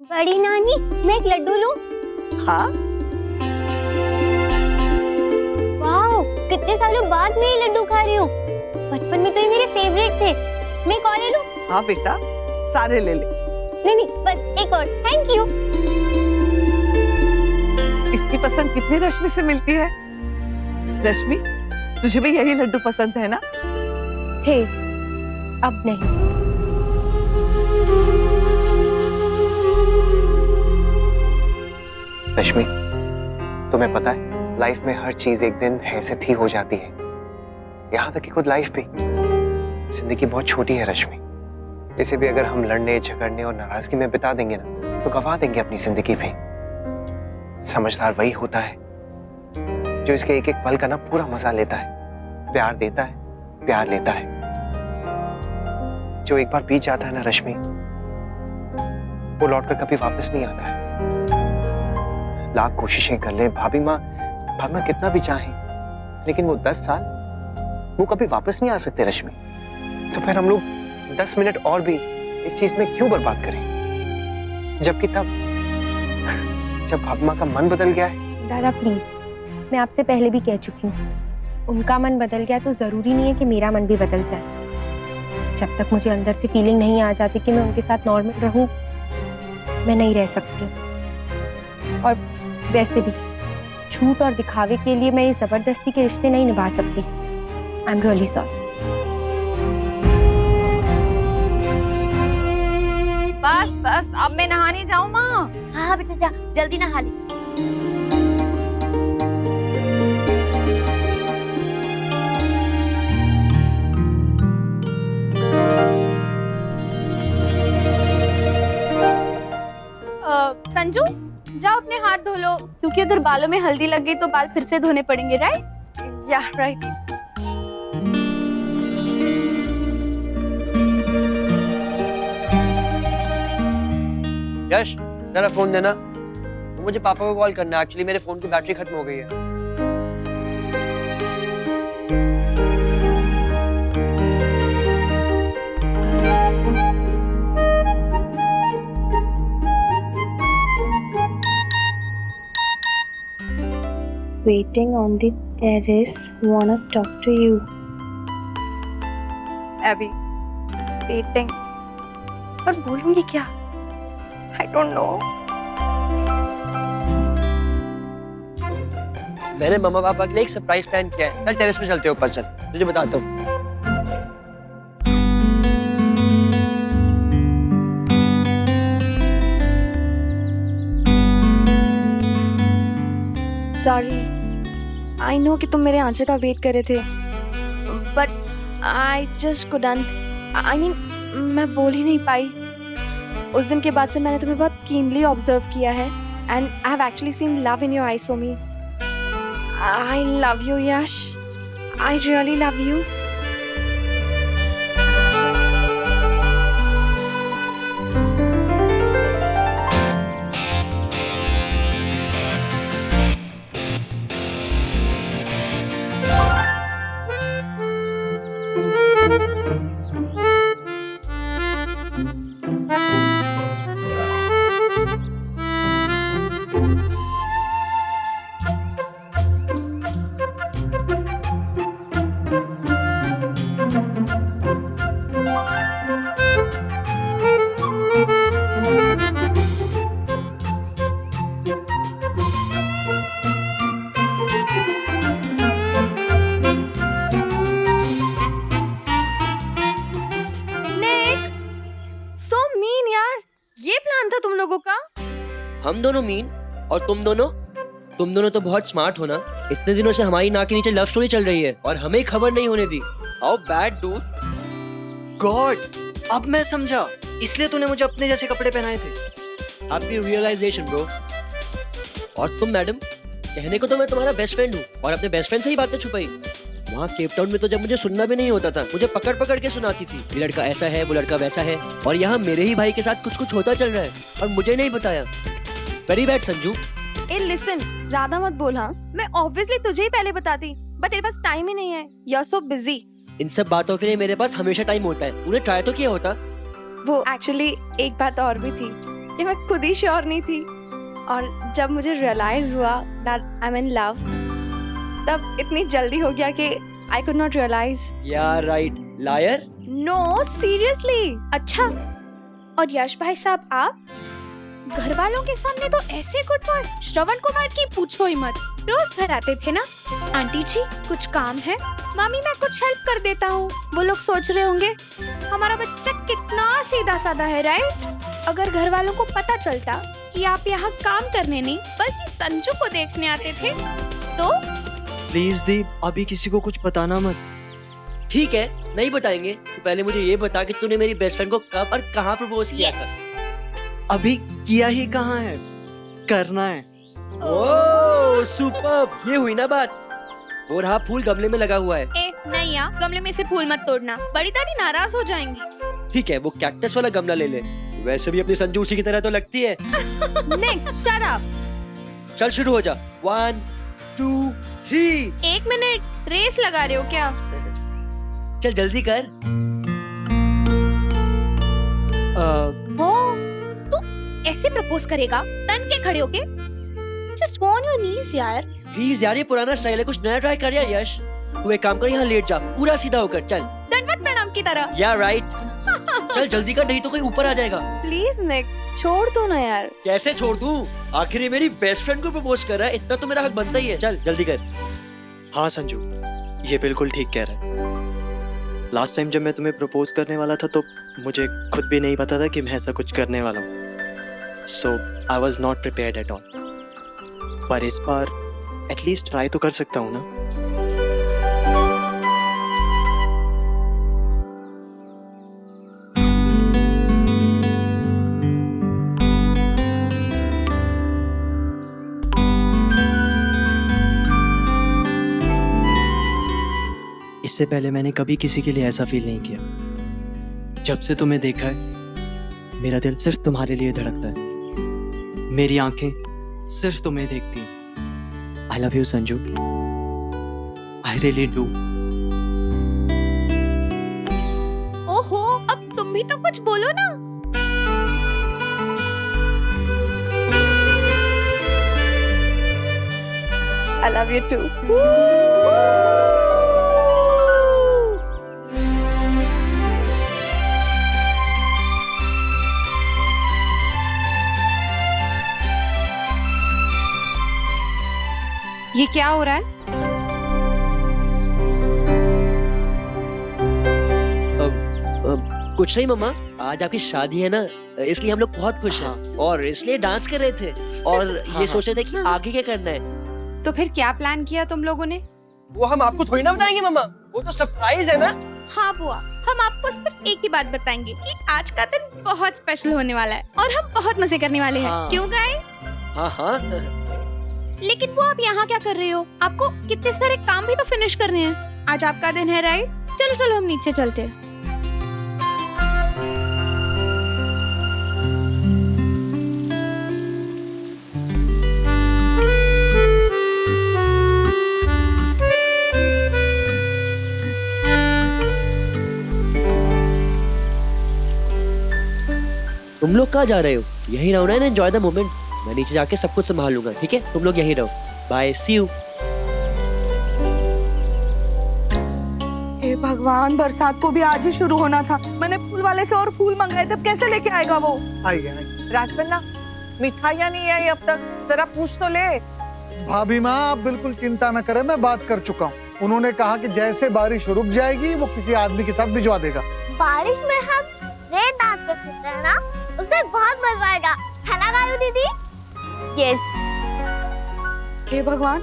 बड़ी नानी, मैं एक लड्डू लूं? हाँ। वाओ, कितने सालों बाद मैं ये लड्डू खा रही हूँ। बचपन में तो ये मेरे फेवरेट थे। मैं एक और ले लूं? हाँ बेटा, सारे ले ले। नहीं, बस एक और, थैंक यू। इसकी पसंद कितनी रश्मि से मिलती है? रश्मि, तुझे भी यही लड्डू पसंद है ना? थे, अब नहीं। रश्मि, तुम्हें पता है लाइफ में हर चीज एक दिन है से थी हो जाती है। यहाँ तक कि खुद लाइफ भी। जिंदगी बहुत छोटी है रश्मि। इसे भी अगर हम लड़ने, झगड़ने और नाराजगी में बिता देंगे ना, तो गवा देंगे अपनी जिंदगी भी। समझदार वही होता है जो इसके एक एक पल का ना पूरा मजा लेता है, प्यार देता है, प्यार लेता है। जो एक बार बीत जाता है ना रश्मि, वो लौटकर कभी वापस नहीं आता है। लाख कोशिशें कर ले भाभी माँ कितना भी चाहें, लेकिन वो 10 साल वो कभी वापस नहीं आ सकते रश्मि। तो फिर हम लोग 10 मिनट और भी इस चीज में क्यों बर्बाद करें, जबकि जब भाभी माँ का मन बदल गया है। दादा प्लीज, मैं आपसे पहले भी कह चुकी हूँ, उनका मन बदल गया तो जरूरी नहीं है कि मेरा मन भी बदल जाए। जब तक मुझे अंदर से फीलिंग नहीं आ जाती कि मैं उनके साथ नॉर्मल रहूं, मैं नहीं रह सकती। और वैसे भी झूठ और दिखावे के लिए मैं ये जबरदस्ती के रिश्ते नहीं निभा सकती। I am really sorry. बस अब मैं नहाने जाऊं माँ? हाँ बेटा जा, जल्दी नहा ले। संजू, जाओ अपने हाथ धो लो, क्योंकि अगर बालों में हल्दी लग गई तो बाल फिर से धोने पड़ेंगे, राइट? या राइट। यश, जरा फोन देना। तो मुझे पापा को कॉल करना है। एक्चुअली मेरे फोन की बैटरी खत्म हो गई है। Waiting on the terrace, wanna talk to you. अभी डेटिंग, पर बोलूंगी क्या? I don't know. मैंने मम्मा पापा के लिए एक सरप्राइज प्लान किया है। चल टेरेस पे चलते हैं, ऊपर चल, तुझे बताता हूँ। सॉरी, आई नो कि तुम मेरे आंसर का वेट कर रहे थे, but I just couldn't. I mean, मैं बोल ही नहीं पाई। उस दिन के बाद से मैंने तुम्हें बहुत कीनली ऑब्जर्व किया है, and I have actually seen love in your eyes for me. I love you Yash, I really love you. तुम लोगों का? हम दोनों मीन और तुम दोनों तो बहुत स्मार्ट हो ना। इतने दिनों से हमारी नाक के नीचे लव स्टोरी चल रही है और हमें खबर नहीं होने दी। How bad dude. गॉड, अब मैं समझा, इसलिए तूने मुझे अपने जैसे कपड़े पहनाए थे। आपकी रियलाइजेशन ब्रो। और तुम मैडम, कहने को तो मैं तुम्हारा बेस्ट फ्रेंड हूँ और अपने बेस्ट फ्रेंड से ही बातें छुपाई। वहाँ केप टाउन में तो जब मुझे सुनना भी नहीं होता था, मुझे पकड़ पकड़ के सुनाती थी, ये लड़का ऐसा है, वो लड़का वैसा है। और यहाँ मेरे ही भाई के साथ कुछ कुछ होता चल रहा है और मुझे नहीं बताया। Very bad Sanju. ए लिसन, ज्यादा मत बोल। हाँ, मैं ऑब्वियसली तुझे ही पहले बताती, बट तेरे पास टाइम ही नहीं है। You are so busy. इन सब बातों के लिए मेरे पास हमेशा टाइम होता है। उन्हें ट्राई तो किया होता। वो एक्चुअली एक बात और भी थी। कि मैं खुद ही श्योर नहीं थी। और जब मुझे रियलाइज हुआ that I am in love, तब इतनी जल्दी हो गया कि I could not realise. Yeah right liar. No seriously. अच्छा, और यश भाई साहब, आप घर वालों के सामने तो ऐसे गुड बॉय श्रवण कुमार की पूछो ही मत। रोज घर आते थे ना, आंटी जी कुछ काम है, मामी मैं कुछ हेल्प कर देता हूँ। वो लोग सोच रहे होंगे हमारा बच्चा कितना सीधा साधा है, राइट? अगर घर वालों को पता चलता कि आप यहाँ काम करने नहीं बल्कि संजू को देखने आते थे तो? प्लीज दी, अभी किसी को कुछ बताना मत। ठीक है, नहीं बताएंगे। तो पहले मुझे ये बता कि तूने मेरी बेस्ट फ्रेंड को कब और कहाँ प्रपोज किया था? अभी किया ही कहाँ है, करना है। ओह सुपर्ब, ये हुई ना बात। वो रहा फूल गमले में लगा हुआ है। ए नहीं यार, गमले में से फूल मत तोड़ना, बड़ी दादी नाराज हो जाएंगी। ठीक है, वो कैक्टस वाला गमला ले ले। वैसे भी अपनी संजू उसी की तरह तो लगती है। निक शट अप। चल शुरू हो जा। 1 2 3। एक मिनट, रेस लगा रहे हो क्या? चल जल्दी कर। वो तू ऐसे प्रपोज करेगा तन के खड़े होके? Just go on your knees यार। प्लीज यार, ये पुराना स्टाइल है, कुछ नया ट्राई कर यार यश। तू एक काम कर, यहाँ लेट जा, पूरा सीधा होकर चल। दंडवत प्रणाम की तरह। या राइट। चल जल्दी कर, नहीं तो कोई ऊपर आ जाएगा। प्लीज निक, छोड़ दो ना यार। कैसे छोड़ दूं? आखिर ये मेरी बेस्ट फ्रेंड को प्रपोज कर रहा है, इतना तो मेरा हक बनता ही है। चल जल्दी कर। हाँ संजू, ये बिल्कुल ठीक कह रहा है। लास्ट टाइम जब मैं तुम्हें प्रपोज करने वाला था तो मुझे खुद भी नहीं पता था कि मैं ऐसा कुछ करने वाला हूँ। So I was not prepared at all. पर इस बार एटलीस्ट ट्राई तो कर सकता हूँ ना। इससे पहले मैंने कभी किसी के लिए ऐसा फील नहीं किया। जब से तुम्हें देखा है मेरा दिल सिर्फ तुम्हारे लिए धड़कता है, मेरी आंखें सिर्फ तुम्हें देखती हैं। आई love you Sanju, I really do. ओहो, अब तुम भी तो कुछ बोलो ना। I love you too. ये क्या हो रहा है? कुछ नहीं मम्मा, आज आपकी शादी है ना, इसलिए हम लोग बहुत खुश हैं और इसलिए डांस कर रहे थे और ये सोच रहे थे कि आगे क्या करना है। तो फिर क्या प्लान किया तुम लोगों ने? वो हम आपको थोड़ी ना बताएंगे मम्मा, वो तो सरप्राइज है ना। हाँ बुआ, हम आपको सिर्फ एक ही बात बताएंगे कि आज का दिन बहुत स्पेशल होने वाला है और हम बहुत मजे करने वाले हैं। हाँ। क्यों गाइस? हाँ हाँ। लेकिन वो आप यहाँ क्या कर रहे हो? आपको कितने सारे काम भी तो फिनिश करने हैं। आज आपका दिन है, राइट? चलो चलो हम नीचे चलते हैं। तुम लोग कहाँ जा रहे हो? यही रहो ना, एंजॉय द मोमेंट। मैं नीचे जाके सब कुछ संभाल लूंगा, ठीक है? तुम लोग यहीं रहो। Bye, C you. हे भगवान, बरसात को भी आज ही शुरू होना था। मैंने फूल वाले से और फूल मंगाए थे, अब कैसे लेके आएगा वो? आइए राजकन्या, मिठाइयाँ नहीं आई अब तक, जरा पूछ तो ले। भाभी माँ, आप बिल्कुल चिंता न करें, मैं बात कर चुका हूँ। उन्होंने कहा कि जैसे बारिश रुक जाएगी वो किसी आदमी के साथ भिजवा देगा। बारिश में हम रेन डांस कर सकते हैं ना, उससे बहुत मजा आएगा, है ना गायू दीदी? यस। हे भगवान,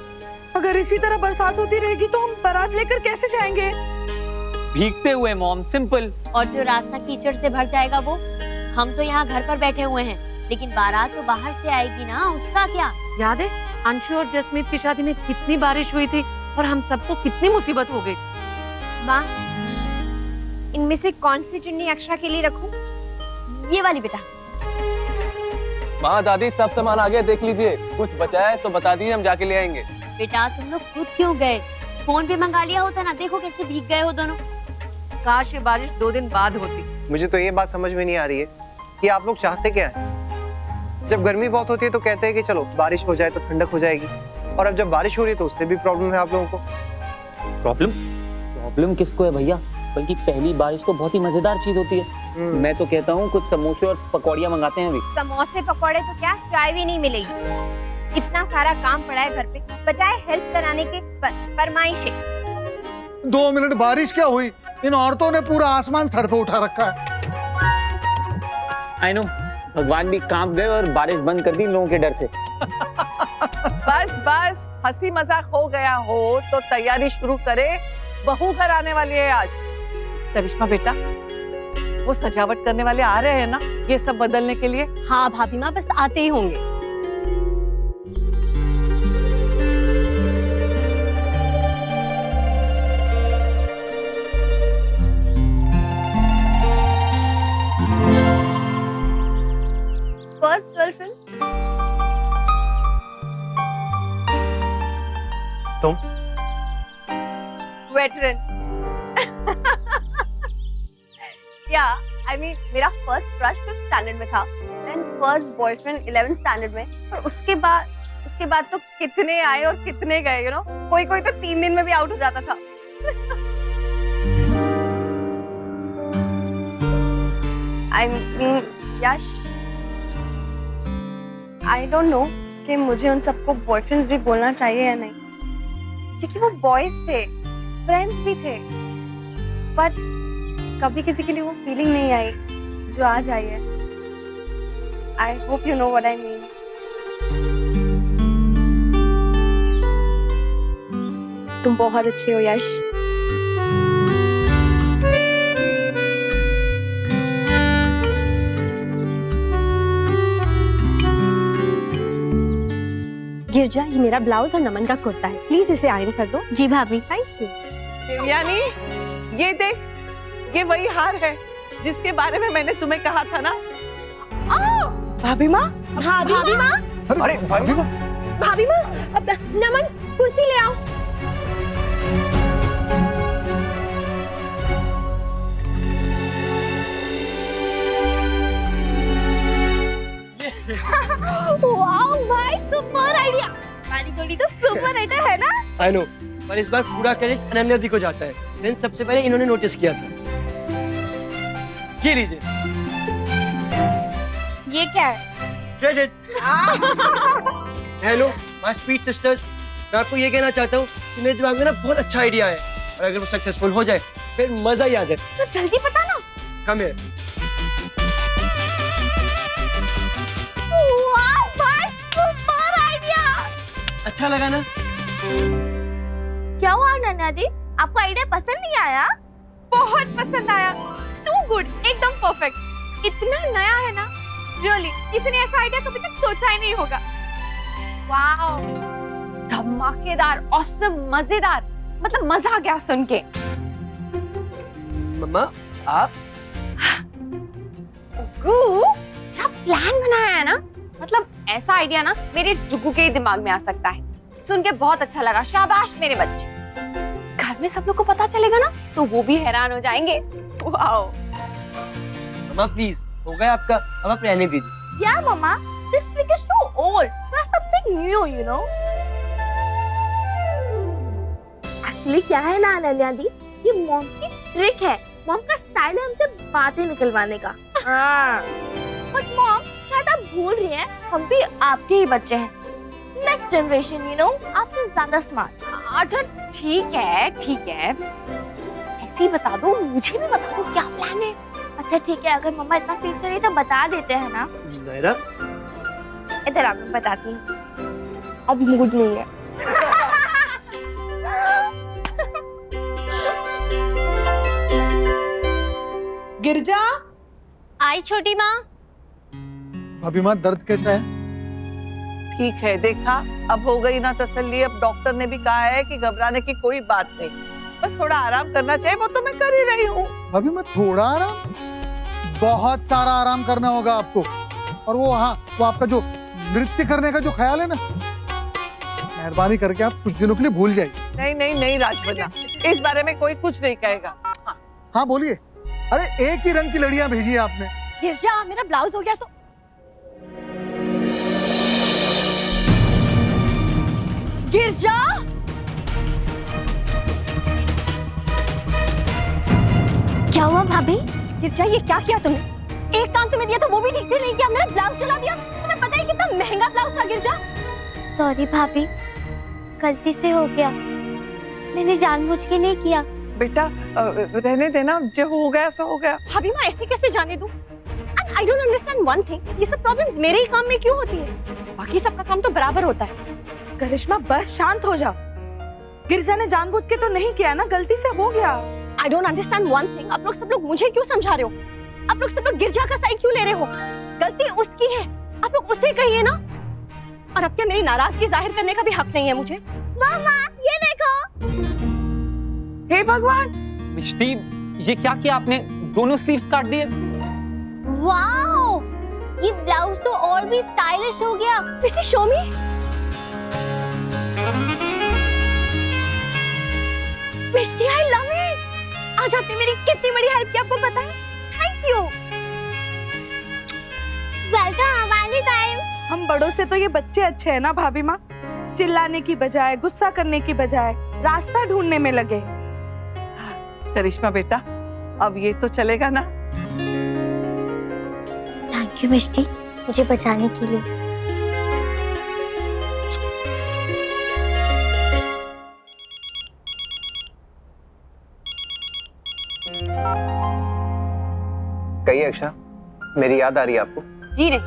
अगर इसी तरह बरसात होती रहेगी तो हम बारात लेकर कैसे जाएंगे? भीगते हुए मॉम, सिंपल। और जो रास्ता कीचड़ से भर जाएगा वो? हम तो यहाँ घर पर बैठे हुए हैं, लेकिन बारात तो बाहर से आएगी ना, उसका क्या? याद है अंशु और जसमीत की शादी में कितनी बारिश हुई थी और हम सबको कितनी मुसीबत हो गई। माँ, इनमें से कौन सी चुन्नी अक्षरा के लिए रखूं? ये वाली बेटा। माँ दादी, सब सामान आ गया, देख लीजिए। कुछ बचा है तो बता दिए, हम जाके ले आएंगे। बेटा तुम लोग खुद क्यों गए? फोन पे मंगा लिया होता ना, देखो कैसे भीग गए हो दोनों। काश ये बारिश 2 दिन बाद होती। मुझे तो ये बात समझ में नहीं आ रही है कि आप लोग चाहते क्या हैं? जब गर्मी बहुत होती है तो कहते हैं कि चलो बारिश हो जाए तो ठंडक हो जाएगी, और अब जब बारिश हो रही है तो उससे भी प्रॉब्लम है आप लोगों को। प्रॉब्लम किसको है भैया? बल्कि पहली बारिश तो बहुत ही मजेदार चीज होती है। मैं तो कहता हूँ कुछ समोसे और पकौड़ियाँ मंगाते हैं अभी। समोसे पकौड़े तो क्या, चाय भी नहीं मिलेगी। इतना सारा काम पड़ा है घर पे, बजाय हेल्प कराने के बस फरमाइशें। 2 मिनट बारिश क्या हुई, इन औरतों ने पूरा आसमान सर पे उठा रखा है। आई नो, भगवान भी कांप गए और बारिश बंद कर दी लोगों के डर से। बस हंसी मजाक हो गया हो तो तैयारी शुरू करे, बहू घर आने वाली है आज। करिश्मा बेटा, वो सजावट करने वाले आ रहे हैं ना ये सब बदलने के लिए? हाँ भाभी माँ, बस आते ही होंगे। फर्स्ट गर्लफ्रेंड तुम? वेटरन। या आई मीन मेरा फर्स्ट क्रश 5th स्टैंडर्ड में था, and first boyfriend 11th standard में। और उसके बाद तो कितने आए और कितने गए, यू नो। कोई तो 3 दिन में भी आउट हो जाता था। I mean Yash, I don't know कि मुझे उन सबको बॉयफ्रेंड्स भी बोलना चाहिए या नहीं, क्योंकि वो बॉयज थे, फ्रेंड्स भी थे, बट कभी किसी के लिए वो फीलिंग नहीं आई जो आज आई है। I hope you know what I mean. तुम बहुत अच्छे हो यश। गिरजा, ये मेरा ब्लाउज और नमन का कुर्ता है, प्लीज इसे आयरन कर दो। जी भाभी। Thank you. देवयानी, ये देख, ये वही हार है जिसके बारे में मैंने तुम्हें कहा था ना। भाभी माँ, भाभी माँ, अरे भाभी माँ, भाभी माँ, अब नमन कुर्सी ले आओ। वाओ भाई, सुपर आइडिया। हमारी जोड़ी तो सुपर आइडिया है ना। आई नो, पर इस बार पूरा क्रेडिट अनन्या दी को जाता है। फ्रेंड्स, सबसे पहले इन्होंने नोटिस किया था। ये लीजिए। ये क्या है? Credit. Hello my sweet sisters, मैं आपको ये कहना चाहता हूँ कि मेरे दिमाग में ना बहुत अच्छा आइडिया है, और अगर वो सक्सेसफुल हो जाए फिर मजा ही आ जाए। तो जल्दी बता ना। Come here. वाओ भाई, सुपर आइडिया। अच्छा लगा ना? क्या हुआ नन्या दी, आपको आइडिया पसंद नहीं आया? बहुत पसंद आया, टू गुड, एकदम परफेक्ट। इतना नया है ना, रियली किसी ने ऐसा आइडिया कभी तक सोचा ही नहीं होगा। वाओ, धमाकेदार, ऑसम, मजेदार, मतलब मजा आ गया सुन के। मम्मा आप? क्या प्लान बनाया है ना, मतलब ऐसा आइडिया ना मेरे जुगू के ही दिमाग में आ सकता है। सुन के बहुत अच्छा लगा, शाबाश मेरे बच्चे। घर में सब लोग को पता चलेगा ना तो वो भी हैरान हो जाएंगे। वाओ। मम्मा प्लीज, हो गया आपका, अब आप रहने दीजिए। Yeah, Mama. This trick is too old. Try something new, you know. Actually, क्या है ना अनन्या दी, ये मॉम की ट्रिक है। मॉम का स्टाइल है हमसे बातें निकलवाने का। हाँ। But मॉम, शायद आप भूल रही हैं, हम भी आपके ही बच्चे हैं। Next generation, you know, आपसे ज्यादा स्मार्ट। अच्छा ठीक है, ऐसे ही बता दो, मुझे भी बता दो क्या प्लान है। अच्छा ठीक है, अगर मम्मा इतना फील करी तो बता देते हैं ना। नायरा, इधर आप बताती हूँ। अब मूड नहीं है। गिरजा, आई छोटी माँ। भाभी माँ, दर्द कैसा है? ठीक है, देखा, अब हो गई ना तसल्ली। अब डॉक्टर ने भी कहा है कि घबराने की कोई बात नहीं, बस थोड़ा आराम करना चाहिए। वो तो मैं कर ही रही हूँ। भाभी माँ, थोड़ा आराम? बहुत सारा आराम करना होगा आपको। और वो वो आपका जो नृत्य करने का जो ख्याल है ना, मेहरबानी करके आप कुछ दिनों के लिए भूल जाइए। नहीं राजबन्ना, इस बारे में कोई कुछ नहीं कहेगा। हाँ बोलिए। अरे एक ही रंग की लड़ियां भेजी है आपने। गिरजा, मेरा ब्लाउज हो गया तो गिरजा, ये क्या किया तुमने? एक काम तुम्हें दिया था वो भी ठीक से नहीं किया, मेरा ब्लाउज चला दिया। तुम्हें पता है कितना महंगा ब्लाउज था गिरजा। सॉरी भाभी, गलती से हो गया, मैंने जानबूझ के नहीं किया। बेटा रहने देना, जो हो गया सो हो गया। भाभी मैं ऐसे कैसे जाने दूं? And I don't understand one thing, ये सब प्रॉब्लम्स मेरे ही काम में क्यों होती है? बाकी सबका काम तो बराबर होता है। करिश्मा बस शांत हो जा। गिरजा ने जानबूझ के तो नहीं किया ना, गलती से हो गया। I don't understand one thing, आप लोग सब लोग मुझे क्यों समझा रहे हो? आप लोग सब लोग गिरजा का साइड क्यों ले रहे हो? गलती उसकी है, आप लोग उससे कहिए ना। और अब क्या मेरी नाराजगी जाहिर करने का भी हक नहीं है मुझे? मामा ये देखो। हे भगवान, मिष्टी, ये क्या किया आपने? दोनों स्लीव्स काट दिए। वाओ, ये ब्लाउज तो और भी स्टाइलिश हो गया। मिस्टर शोमी, मिस्टी आई लव इट। आज आपने मेरी कितनी बड़ी हेल्प की, आपको पता है? Thank you. वेलकम हमारे टाइम। हम बड़ों से तो ये बच्चे अच्छे हैं ना भाभी माँ, चिल्लाने की बजाय, गुस्सा करने की बजाय रास्ता ढूंढने में लगे। करिश्मा बेटा, अब ये तो चलेगा ना? थैंक यू मिष्टी, मुझे बचाने के लिए। कहिए अक्षा, मेरी याद आ रही है आपको? जी नहीं,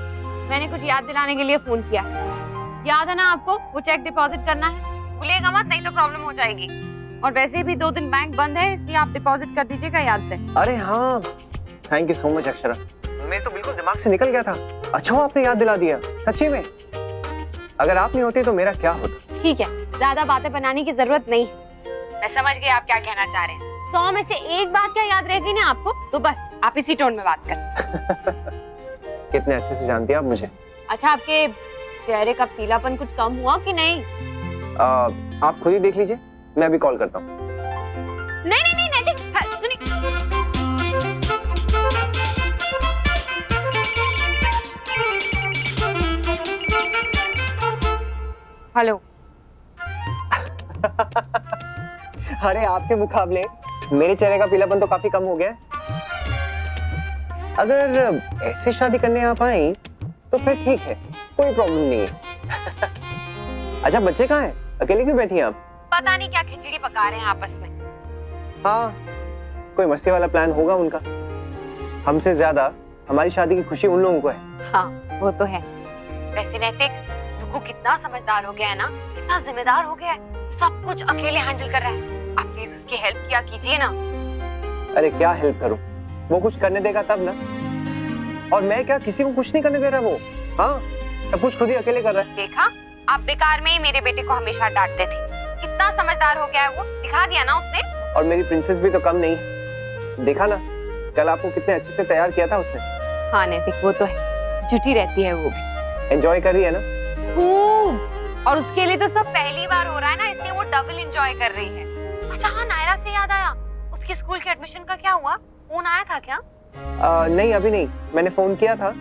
मैंने कुछ याद दिलाने के लिए फोन किया। याद है ना आपको, वो चेक डिपॉजिट करना है, भूलिएगा मत, नहीं तो प्रॉब्लम हो जाएगी। और वैसे भी 2 दिन बैंक बंद है, इसलिए आप डिपॉजिट कर दीजिएगा याद से। अरे हाँ, thank you so much Akshara, मैं तो बिल्कुल दिमाग से निकल गया था। अच्छा आपने याद दिला दिया, सच्ची में। अगर आप नहीं होते तो मेरा क्या होता? ठीक है, ज्यादा बातें बनाने की जरूरत नहीं, मैं समझ गई आप क्या कहना चाह रहे हैं। 100 में से एक बात क्या याद रहेगी ना आपको, तो बस आप इसी टोन में बात कर। कितने अच्छे से जानती हैं आप मुझे। अच्छा, आपके चेहरे का पीलापन कुछ कम हुआ कि नहीं? आप खुद ही देख लीजिए, मैं अभी कॉल करता हूँ। नहीं नहीं नहीं, नहीं सुनिए। हेलो। अरे आपके मुकाबले मेरे चेहरे का पीलापन तो काफी कम हो गया है। अगर ऐसे शादी करने आप आई तो फिर ठीक है, कोई प्रॉब्लम नहीं है। अच्छा बच्चे कहाँ हैं? अकेले क्यों बैठी हैं आप? पता नहीं क्या खिचड़ी पका रहे हैं आपस में। हाँ, कोई मस्ती वाला प्लान होगा उनका। हमसे ज्यादा हमारी शादी की खुशी उन लोगों को है। हाँ वो तो है। वैसे नैतिक, डुगू कितना समझदार हो गया है ना, कितना जिम्मेदार हो गया है, सब कुछ अकेले हैंडल कर रहा है। आप प्लीज उसकी हेल्प किया कीजिए ना। अरे क्या हेल्प करूं, वो कुछ करने देगा तब ना। और मैं क्या किसी को कुछ नहीं करने दे रहा वो। हाँ, सब कुछ खुद ही अकेले कर रहा है। देखा, आप बेकार में ही मेरे बेटे को हमेशा डांटते थे, कितना समझदार हो गया है वो, दिखा दिया ना उसने। और मेरी प्रिंसेस भी तो कम नहीं, देखा ना कल आपको कितने अच्छे से तैयार किया था उसने। हाँ नैतिक, वो तो है, जुटी रहती है वो भी। एंजॉय कर रही है ना खूब, और उसके लिए तो सब पहली बार हो रहा है ना, इसलिए वो डबल एंजॉय कर रही है। अच्छा हाँ, नायरा से याद आया, उसके स्कूल के एडमिशन का क्या हुआ? फोन आया था क्या? नहीं अभी नहीं, मैंने फोन किया था,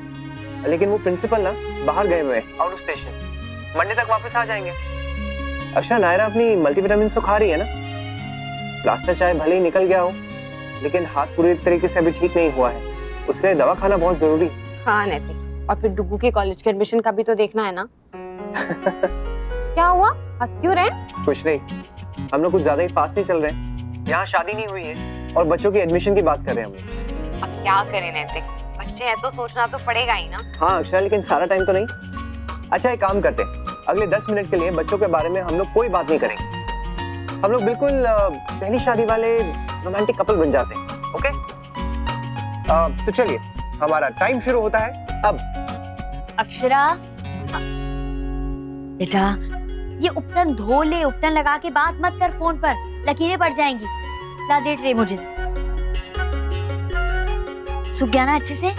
लेकिन वो प्रिंसिपल ना बाहर गए हुए हैं, आउट ऑफ स्टेशन। मंडे तक वापस आ जाएंगे। अच्छा नायरा अपनी मल्टीविटामिन्स तो खा रही है ना? प्लास्टर चाहे भले ही निकल गया हो, लेकिन हाथ पूरी तरीके से अभी ठीक नहीं हुआ है, उसके लिए दवा खाना बहुत जरूरी है। हाँ नैतिक, और फिर डुगू के कॉलेज के एडमिशन का भी तो देखना है ना। क्या हुआ, हंस क्यों रहे? कुछ नहीं, हम लोग कुछ ज्यादा ही फास्ट नहीं चल रहे हैं। यहाँ शादी नहीं हुई है और बच्चों की एडमिशन की बात कर रहे हैं हम लोग। अब क्या करें नैतिक, बच्चे हैं तो सोचना तो पड़ेगा ही ना। हाँ अक्षरा, लेकिन सारा टाइम तो नहीं। अच्छा एक काम करते हैं, अगले 10 मिनट के लिए बच्चों के बारे में हम लोग कोई बात नहीं करेंगे। हम लोग बिल्कुल पहली शादी वाले रोमांटिक कपल बन जाते हैं। ओके? तो चलिए, हमारा टाइम शुरू होता है अब। अक्षरा बेटा, ये उपटन धो ले, उपटन लगा के बात मत कर फोन पर, लकीरें पड़ जाएंगी। ला दे ट्रे मुझे, सूख गया ना अच्छे से?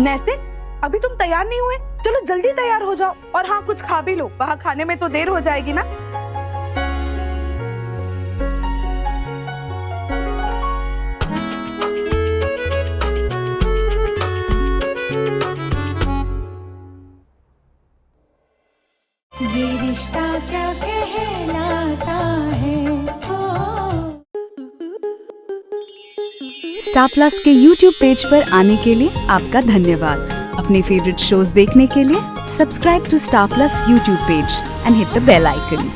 नैतिक, अभी तुम तैयार नहीं हुए? चलो जल्दी तैयार हो जाओ, और हाँ कुछ खा भी लो, वहाँ खाने में तो देर हो जाएगी ना। ये रिश्ता क्या कहलाता है, स्टार प्लस के YouTube पेज पर आने के लिए आपका धन्यवाद। अपने फेवरेट शोज देखने के लिए subscribe to star plus YouTube page and hit the bell icon.